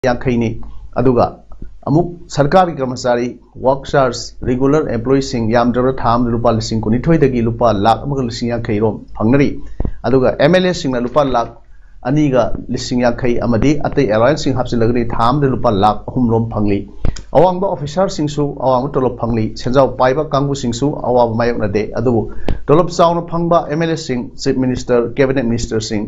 यांखैनी अदुगा अमुक सरकारी कर्मचारी वर्कर्स रेगुलर एम्प्लॉयीसिंग यामद्रबा थाम लुपा लिसिंग कुनिथोइदगी लुपा लाख अमग लिसिंग यांखै रोम फंगनरी अदुगा एमएलए सिंगना लुपा लाख अनीगा लिसिंग यांखै अमदी अतै एलायंस सिंग हापसिलगनी थाम लुपा लाख अहुम रोम फंगली अवांगबा ऑफिसर सिंगसु अवांग तोलब फंगली सेंजाव पाइबा कांगु सिंगसु अवाब मायकनदे अदुबु तोलब चावना फंगबा एमएलए सिंग चीफ मिनिस्टर कैबिनेट मिनिस्टर सिंग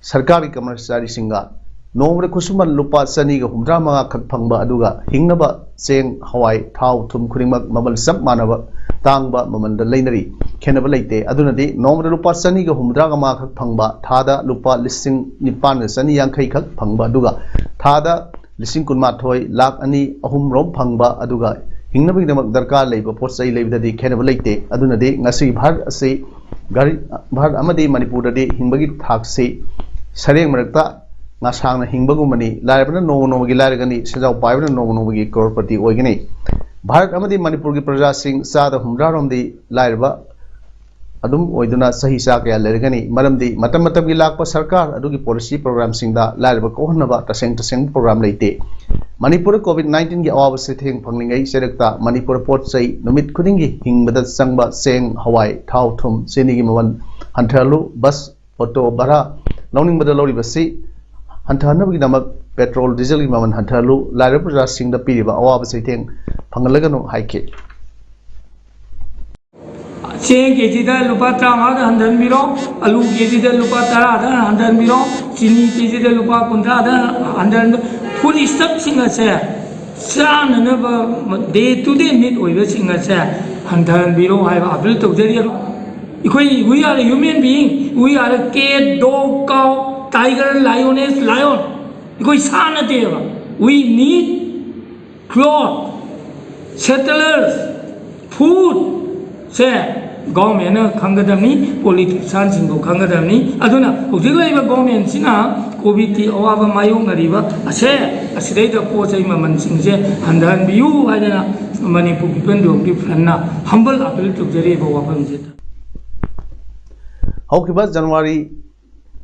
सरकारी कर्मचारी सिंगा नोंगरे खुसुमन लुपा चनीगा हुमद्रा मंगा खक फंगबा अदुगा हिंगनबा चेंग हवाई थाव थुम खुरिमक ममल सब मानबा तांगबा ममंद लैनरी खेनबा लैते अदुनदि नोंगरे लुपा चनीगा हुमद्रा मंगा खक फंगबा थादा लुपा लिसिंग निपान चनी यांखै खक फंगबा अदुगा थादा लिसिंग कुनमाथोय लाख अनि अहुम रोम फंगबा अदुगा हिंगनबगिदमक दरकार लेबा पोचै लेबददि खेनबा लैते अदुनदि ngasi भारत असे भारत अमदि मणिपुरदि हिंगबगी थाकसे सरेंग मरक्ता ngasang na hingbagumani laibana nongi lairagani sejaw paibana nongi crorepati oigani bharat amadi manipur gi praja sing sada humra romdi lairba adum oiduna sahi sa kaya lergani maramdi matam matam gi lakpa sarkar adugi policy program singda lairba kohonaba taseng program leite manipur covid-19 gi awab se theng phanglingai serekta manipur pot sai numit khudingi hingbada sangba seng hawai thau thum seni gi mawan hanthalo bus auto bara lawning bada lori basi हंथानबगिदमक petrol diesel की ममन हंथालु लाइर प्रजा सिंह द पीरिबा अवाब सैथें फंगलगनो हाइके चेंग केजी दा लुपा 35 हंधन बिरो आलू केजी दा लुपा 10 दा हंधन बिरो चीनी केजी दा लुपा 15 दा हंधन फुल स्टॉप सिंग से चाननब डे टू डे नीड ओइबे सिंग से हंधन बिरो हाइबा अपील तौजरी इखोई we are human being we are cat dog cow tiger lioness lion कोई सान देवा we need cloth shelters food से गवर्नमेंट खंगदमनी पॉलिटिशियन सिंगो खंगदमनी अदुना होजिक लाइबा गवर्नमेंट सिना कोविड ती अवाब मायों ngariba असे असिदै द पोचै ममन सिंगसे हंधन बियु हाइदना मणिपुर पीपल डोंगि फ्रन्ना हम्बल अपील तुजरी बवाफम से हौकिबा जनवरी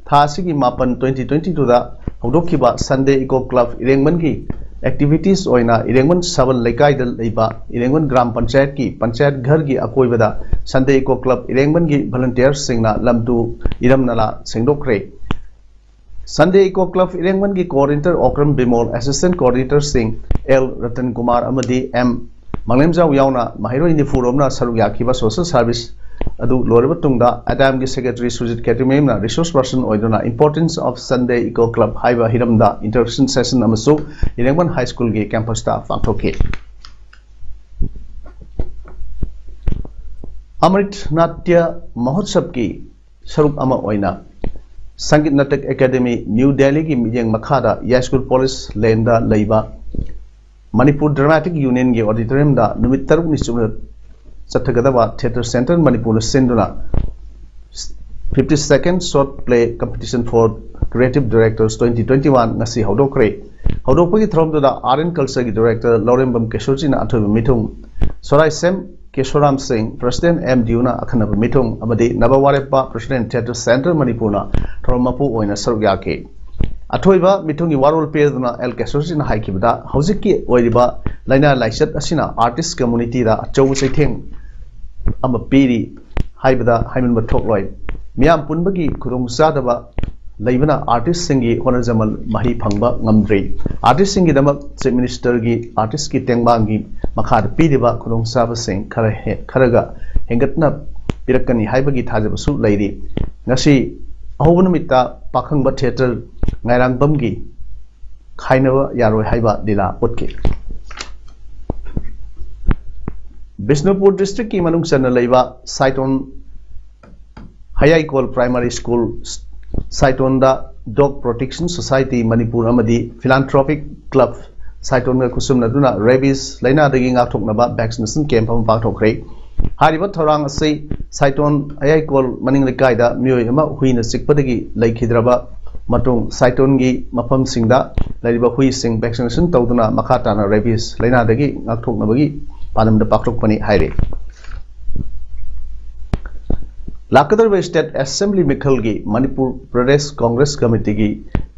थासिगी मापन 2022 दा हौदोखिबा संडे इको क्लब इरेंगमन की एक्टिविटीज ओइना इरेंगमन सबल लेकाई दल लेबा इरेंगमन ग्राम पंचायत की पंचायत घर की अकोइबदा संडे इको क्लब इरेंगमन की वॉलंटियर सिंगना लमदु इरमनला सेंगदोखरे संडे इको क्लब इरेंगमन की coordinator Okram Bimol assistant coordinator Singh L Ratan Kumar अमदी एम मंगलेमजाव यावना माहिरोइ निफुरोमना सरुक याखिबा सोशल सर्विस अदु लोरबा तुंगदा अदाम की सेक्रेटरी सुजित केटुमेमना रिसोर्स पर्सन ओइदुना importance of Sunday eco club हाइबा हिरमदा इंटरेक्शन सेशन अमसु इरेंगमन हाई स्कूल की कैंपस ता पांगथोके अमृत नाट्य महोत्सव की सरुक अमा ओइना संगीत नाटक एकेडमी न्यू दिल्ली की मियंग मखादा या स्कूल पुलिस लेंदा लेबा मणिपुर ड्रामेटिक यूनियन की ऑडिटोरियम दा नुमित तरुक निचुना चथगदबा थिएटर सेंटर मणिपुर सिंधुना 52nd short play competition for creative directors 2021 ngasi हौदोखरे हौदोखपगी थ्रोमदुदा आर्ट एंड कल्चर की डायरेक्टर लौरेंबम केशोरजीना अथोब मिथुंग सोराई सेम केशोराम सिंह प्रेसिडेंट एम डियूना अखनब मिथुंग अमदी नबवारेपा प्रेसिडेंट थिएटर सेंटर मणिपुरना थ्रोमपु ओइना सरुक याके अथोइबा मिथुंगी वारोल पेदुना एल केशोरजीना हाइकिबदा हौजिककी ओइरिबा लाइना लाइसत असिना आर्टिस्ट कम्युनिटी दा अचौ सैथेंग अम पीरी हाइबदा हाइमन बथोकलोय मियाम पुनबगी खुरुम सादबा लेबना आर्टिस्ट सिंगी होनजमल माही फंगबा ngamdri आर्टिस्ट सिंगी दमक चीफ मिनिस्टर की आर्टिस्ट की टेंगबांगी मखाद पीदिबा खुरुम साबा सिंग Kharga हेंगतना पिरकनी हाइबगी थाजबसु Larry ngasi अहोबनुमिता Pakhangba theatre ngairangbamgi खाइनबा यारोय हाइबा दिला उतके बिष्णुपुर डिस्ट्रिक्ट की मनुंग चन लेबा साइटोन हाईकोल प्राइमरी स्कूल साइटोन दा डॉग प्रोटेक्शन सोसाइटी मणिपुर अमदी फिलांथ्रोपिक क्लब साइटोन का कुसुमनदुना रेबीज लाइना दगी ngathoknaba वैक्सीनेशन कैंप हम पाथोखरे हारिबा थोरांग असै साइटोन हाईकोल मनिंग लेकाइदा मियोय अमा हुइना सिकपदगी लैखिद्रबा मतुंग साइटोन की मफम सिंगदा लैरिबा हुइ सिंग वैक्सीनेशन तौदुना मखाताना रेबीज लाइना दगी ngathoknabagi पानमद पाखरोकपनी हाइरे लाकदरबे स्टेट असेंबली मिखल की मणिपुर प्रदेश कांग्रेस कमेटी की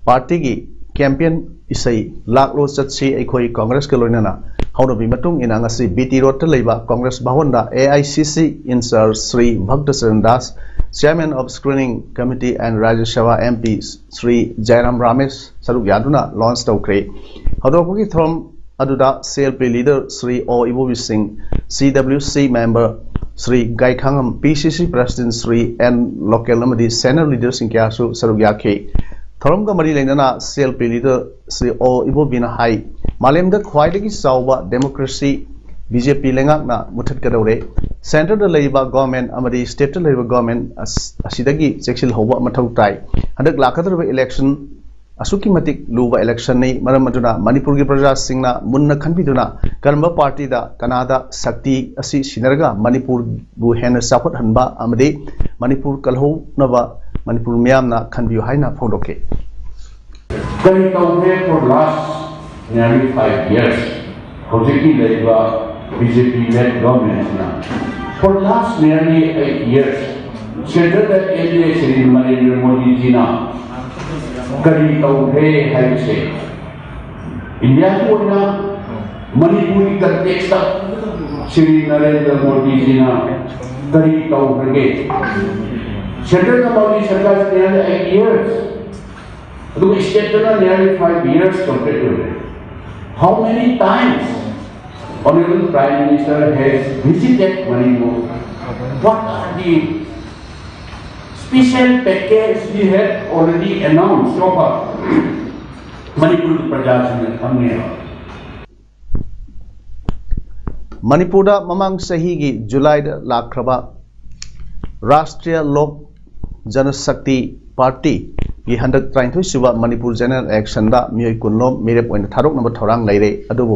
पार्टी की campaign isai laklo chatsi aikoi Congress ke loinana haunabi matung ina ngasi BT Road ta leiba Congress Bhawan da AICC in charge Sri Bhaktacharan Das, Chairman of Screening Committee and Rajya Sabha MP Sri Jairam Ramesh saruk yaduna launch tawkre hadopagi throm aduda CLP leader Sri O Ibobi Singh, CWC member Sri Gai Khangam, PCC President Sri N Local Amadi senior leaders in Kyasu saruk yakhe thorom ga mari leinana CLP leader Sri O Ibobi na hai malemda khwaidagi chawba democracy BJP lengak na muthat kadore center da leiba government amadi state da leiba government asidagi cheksil hoba mathau tai hadak lakhadraba election asuki matik luba election nei maram aduna Manipur gi praja singna munna khanbiduna karma party da kanada sakti asi sinarga Manipur bu hena sapot hanba amadi Manipur kalho naba Manipur miyam na khanbiu haina phodoke kari tawhe for last nearly 5 years hojiki leiba BJP led government na for last nearly 8 years central that area Shri Narendra Modi ji na kari tawhe hai se India ko na Manipuri context ta Shri Narendra Modi ji na kari tawhe central Modi sarkar nearly 8 years the state nearly 5 years compared to it. How many times Honorable Prime Minister has visited Manipur? What are the special package we have already announced so far? Manipur Praja Manipur da mamang sahi gi July da lakraba Rashtriya Lok Janashakti Party gi handak 32 suba Manipur General Election da mioi kunlom mere point tharok number thorang laire adubu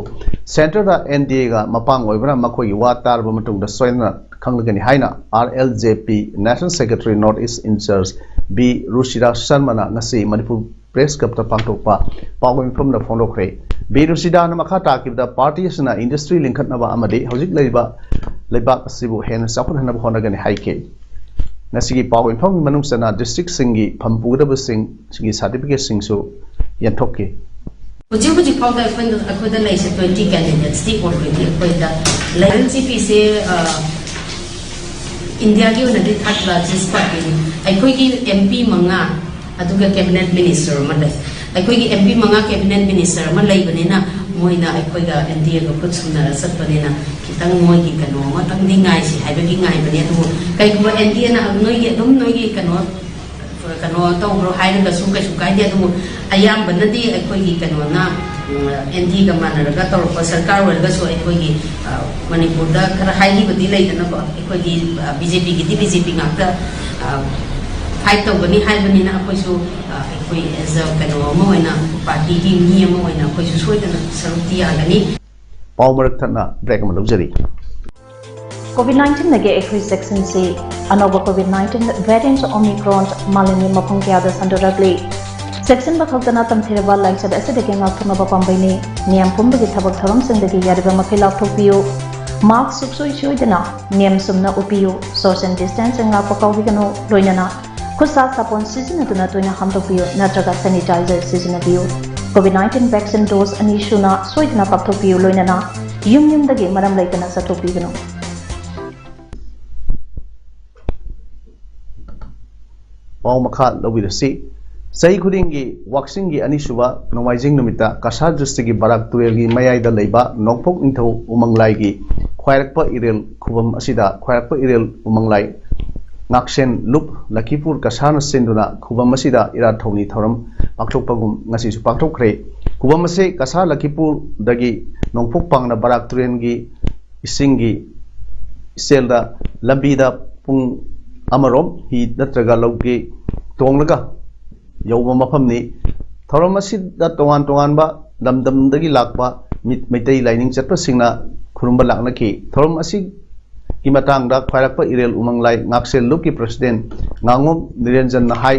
center da NDA ga mapang oibra makoi gi wa tarba matung da soina khanglagani haina RLJP National Secretary North East in charge B Rushida Sharma na ngasi Manipur Press Club ta pangtokpa pawin from da phonokre B Rushida na makha takib da party asna industry linkhat na ba amade hojik leiba asibu hen sapun hana phonagani haike Nasigi Power Inform Manungsana District Singi Pampuraba Sing Singi Certificate Sing so Yantoke. Uji Powder Akuda Lace 20 candidates, the already appointed LCPC India given the third largest party. I quickly MP Manga, Aduga Cabinet Minister, Monday. I quickly MP Manga Cabinet Minister, Malay Banana, Moina, I quick India put sooner Sapanina. Tang moi ki kano matang di ngai si hai bagi ngai bani tu kai ko India na noi ye dum noi ki kano to bro hai na su kai dia tu ayam banadi ai koi ki kano na India ka mana ra to ko sarkar wal ga so ai koi ki Manipur da kara hai ni badi lai na ko ai koi ki BJP BJP ngak ta hai to bani na koi su ai koi as a kano mo na party ki ni mo na koi su soi na saruti agani COVID-19 nage ekhui section C anova COVID-19 variant Omicron malini mapung kya da sanduragli section ba khawtana tamthireba langsad asidege ngakthuma ba pambaini niam pumbagi thabak tharam singdagi yariba makhila thokpiyo mask suksoi choidana niam sumna upiyo social distancing ngakpa kawhigano loinana khusa sapon seasonaduna toina hamtokpiyo natraga sanitizer seasonadiyo COVID-19 vaccine dose ani shuna soidna kapthokpiyo loinana yum dagi maram laitana sathokpigano Pau makha lawirasi sahi khudingi waxing gi anisuba nomaijing numita Kasa district gi Barak Tuel gi mayai da leiba nokphok ningthau umanglai gi khwairakpa irel khubam asida khwairakpa irel umanglai ngaksen lup Lakipur Kasana senduna khubam asida ira thoni thoram pakthokpagum ngasi su pakthokre khubam ase Kasa Lakipur dagi nongphok pangna Barak Tuel gi isingi selda lambida pung Amarom hi natraga lauke tonglaga yauba mafamni thoram asida tongan ba damdam dagi lakpa mitai lining chatpa singna khurumba lakna ki thoram asi ki matang da khairakpa irel umanglai ngaksel luki president ngangom Niranjan na hai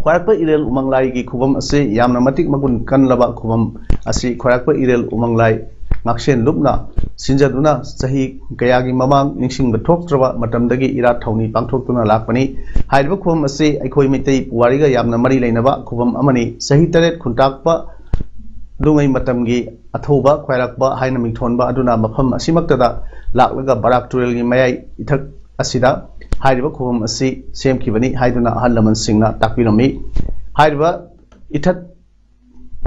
khairakpa irel umanglai gi khubam ase yamna matik magun kanlaba khubam asi khairakpa irel umanglai ngaksen lupna sinjaduna sahi kayagi mamang ningsing bathoktraba matamdagi ira thawni pangthoktuna lakpani haiba khum ase aikhoi mitai puwariga yamna mari leinaba khubam amani sahi taret khuntakpa dungai matamgi athoba khwairaqba haina mingthonba aduna mafam asimaktada laklaga barak turel gi mayai ithak asida hairiba khum asi semkhibani haiduna ahal laman singna takpirami hairiba ithat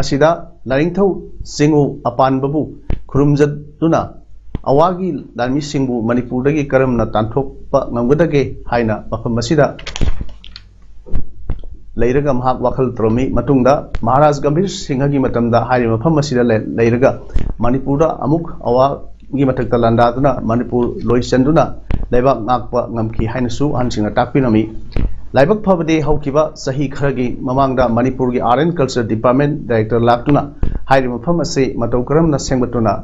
asida laringthau singu apan babu khurumjaduna awagi lami singbu manipurdagi karamna tanthokpa ngamgadage haina mafam asida leiraga mahak wakhal tromi matungda Maharaj Gambhir Singha gi matamda hairi mafam asida leiraga Manipurda amuk awa gi mathakta landaduna Manipur loisanduna laibak ngakpa ngamki hainasu hansingna takpinami laibak phabade haukiba sahi kharagi mamangda Manipur gi Art and Culture Department Director laktuna hairi mafam ase matau karamna sengbatuna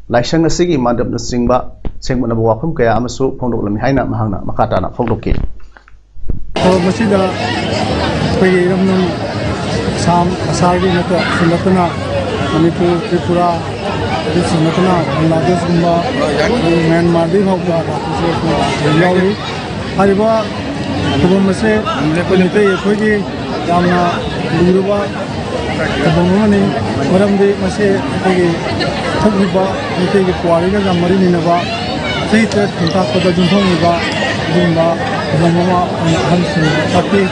laisang asigi mandapna sengbatna wafam kaya amasu phongdoklami haina mahangna makatana phongdokki masida pagi ramnam sam asargi nata sulatana Manipur Tripura sulatana Bangladesh gumba Myanmar di hokda yawi hariba kubam mase pelite yekhoi yamna luruba kubamani maramdi mase pagi thakriba nite ge kwari ga jamari ninaba seite thunta koda junthongiba gumba kubamama hansin takti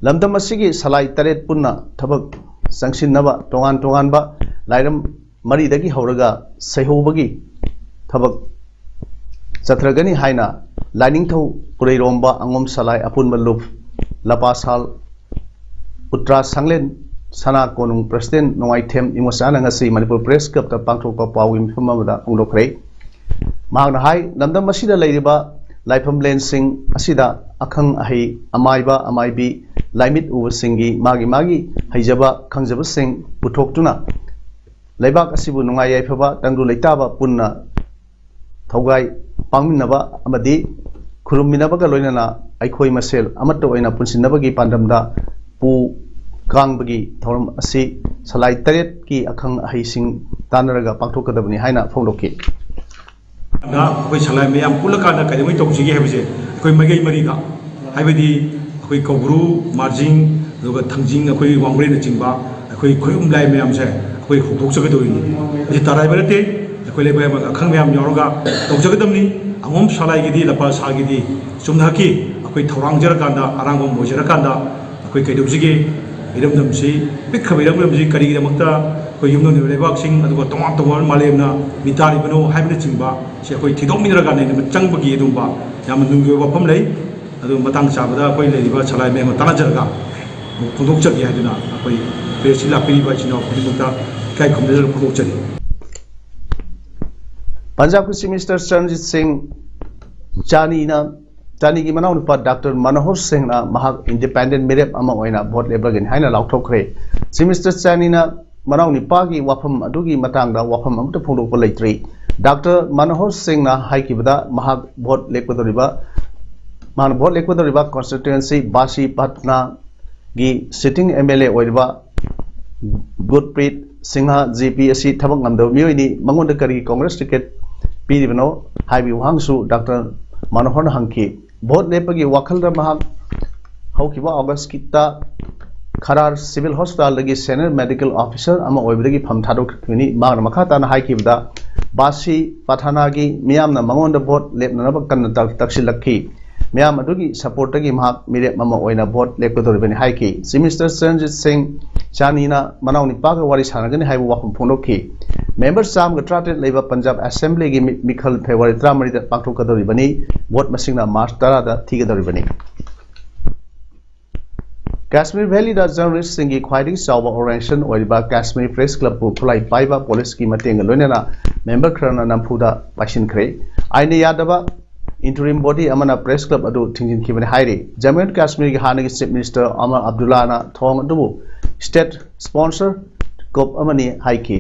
lamdam asigi salai taret punna thabak sangsinnaba tongan ba lairam mari dagi hauraga saihobagi thabak chatragani haina lining thau pureiromba angom salai apun maluf lapasal putra sanglen sana konung president nongai them imosana ngasi Manipur Press Club ta pangthokpa pawim famamada ongdokre mahna hai lamdam asida leiriba laifam lensing asida akhang ahi amaiba amaibi laimit uwasingi magi haijaba khangjaba sing puthokhtuna laibak asibu nungai yaifaba tangdu leitaba punna thogai pangminaba amadi khurumminaba ga loinana aikhoi masel amatta oina punsinnabagi pandamda pu kangbagi thoram asi salai taret ki akhang ahi sing tanaraga pangthokadabani haina phongdokki na koi salai meyam pulakana kadamai tawsigi hebse koi magai marida haibadi koi kobru marjing aduga thangjing koi wangle na chingba koi khoyum lai meyam se koi hokok chagedoi ji tarai barate koi le bayam akhang meyam yoroga tawjagadamni angom salai gidi lapa sagidi sumna ki koi thorang jarakanda arangom mojarakanda koi kaidobsigi iramdamsi pikhabiramdamsi karigidamakta koi yumno ne lebaksing aduga tongam malemna mitari bano haibna chingba se koi thidokminaraga ne changbagi edumba yam nungge wafam lei adu matang chabada koi leiba salai me tana jarga phondok chagi haduna koi presila piriba chino phondokta kai khomdel phondok chagi Punjab ki Chief Minister Charanjit Singh Chani ki manau nupa Dr. Manohar Singh na mahak independent merit ama oina vote lebragin haina lauthokre Chief Minister Chani na manau nipa gi wafam adugi matangda wafam amta phondokpa leitri Dr. Manohar Singh na haikibada mahak vote lekwadoriba constituency Basi Patna gi sitting MLA oiriba Gurpreet Singha GP asi thabak ngamdaw miyoini mangonda kari Congress ticket piribano haibi wangsu Dr. Manohar hangki vote lepagi wakhalra mahak haukiba August kita Kharar Civil Hospital lagi Senior Medical Officer ama oibdagi pham thadokni magna makhata na haikibda Basi Patna gi miyamna mangonda vote lepna kanna taksilakhi miyam adugi support gi mahak mire mama oina vote lepkodoribani haiki Chief Minister Charanjit Singh Chani na manawni paga wari sanagani haibu wakum phonokhi member sam ga trated leba Punjab Assembly gi mikhal February 30 da pangthokadoribani vote masingna March 10 da thigadoribani Kashmir Valley da journalist singi khwaidi sawa orantion oiba Kashmir Press Club pu phulai paiba police ki matenga loinana member khrana nampuda pashin khre aine yadaba interim body amana press club adu thingjin khibani hairi Jammu and Kashmir gi hanagi Chief Minister Amar Abdullah na thong adu state sponsor kop amani haiki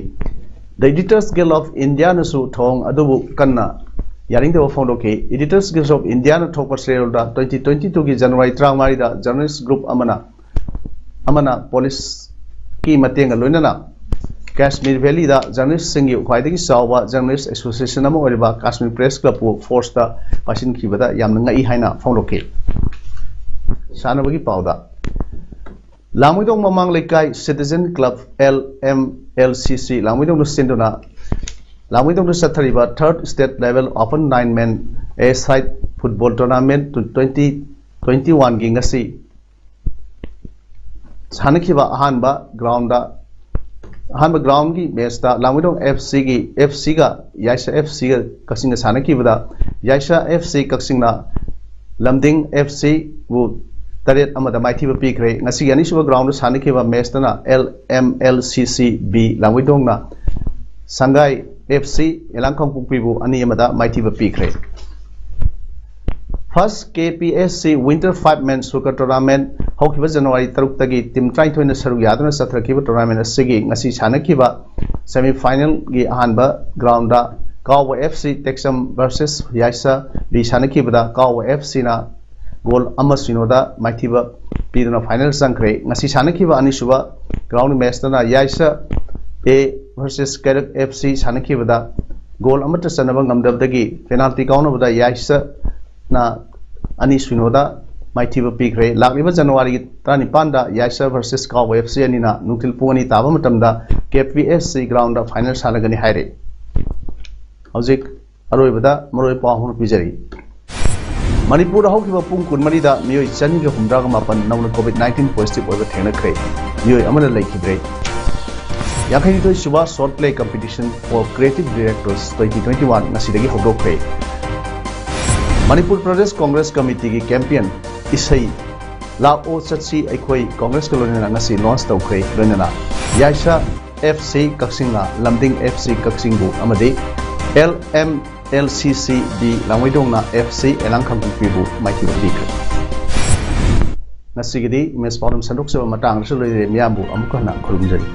the Editors Guild of India na su thong adu kanna yaring de foundoke Editors Guild of India na thokpa serolda 2022 gi January 30 da journalist group amana police ki matenga loinana Kashmir Valley da journalist singi khwaidagi sawa journalist association ama oriba Kashmir Press Club force da pasin khibada yamna ngai haina foundoke sanabagi pauda Langmidong Mamang Lekai Citizen Club LMLCC Langmidong Sinduna Langmidong Sathariba third state level open 9-man A-side football tournament to 2021 Gingasi Sanakiba Ahanba ground gi match da Langmidong FC ga Yaisa FC ga Kasinga Sanakiba da Yaisa FC Kaksingna Lamding FC bu Taret amada Mighty Pikre ngasi ani suba ground Sanakiba match na LMLCC B Langmidong na Sangai FC Elangkong Pukpibu ani amada Mighty Pikre First KPSC Winter 5-man Soccer Tournament Hokiba January 3 tagi team try to saru yaduna sathrakiba tournament asigi ngasi sanakiba semi final gi ahanba ground da Kawa FC Texam versus Yaisa bi sanakiba da Kawa FC na goal amasinoda maithiba piduna final sangkre ngasi sanakiba ani suba ground match na Yaisa A versus Karak FC sanakiba da goal amata sanaba ngamdabdagi penalty kauna da Yaisa na ani suinoda Mighty Pikre Lakliba January Tani Panda Yaisa versus Kawa FC Anina Nutil Puni Taba Matamda KPSC ground of final Salagani Haire Hauzik Aroibada Moroi Pahun Pijari Manipur Hokiba Punkun Marida Mio Chaniga Humdraga Mapan now COVID-19 positive over Tena Cray Mio Amana Lake Break Yakanito Shuba short play competition for creative directors 2021 Nasidagi Hodo Cray Manipur Pradesh Congress Committee ki campaign isai lao chatsi aikoi Congress kolonina ngasi launch tawkhre loinana Yaisa FC Kaksinga Lamding FC Kaksingu amadi LMLCC B Langmidongna FC Elangkham Pibu Mighty Pikre Nasigidi mes problem sandok se matang se loire miambu amukana khurumjari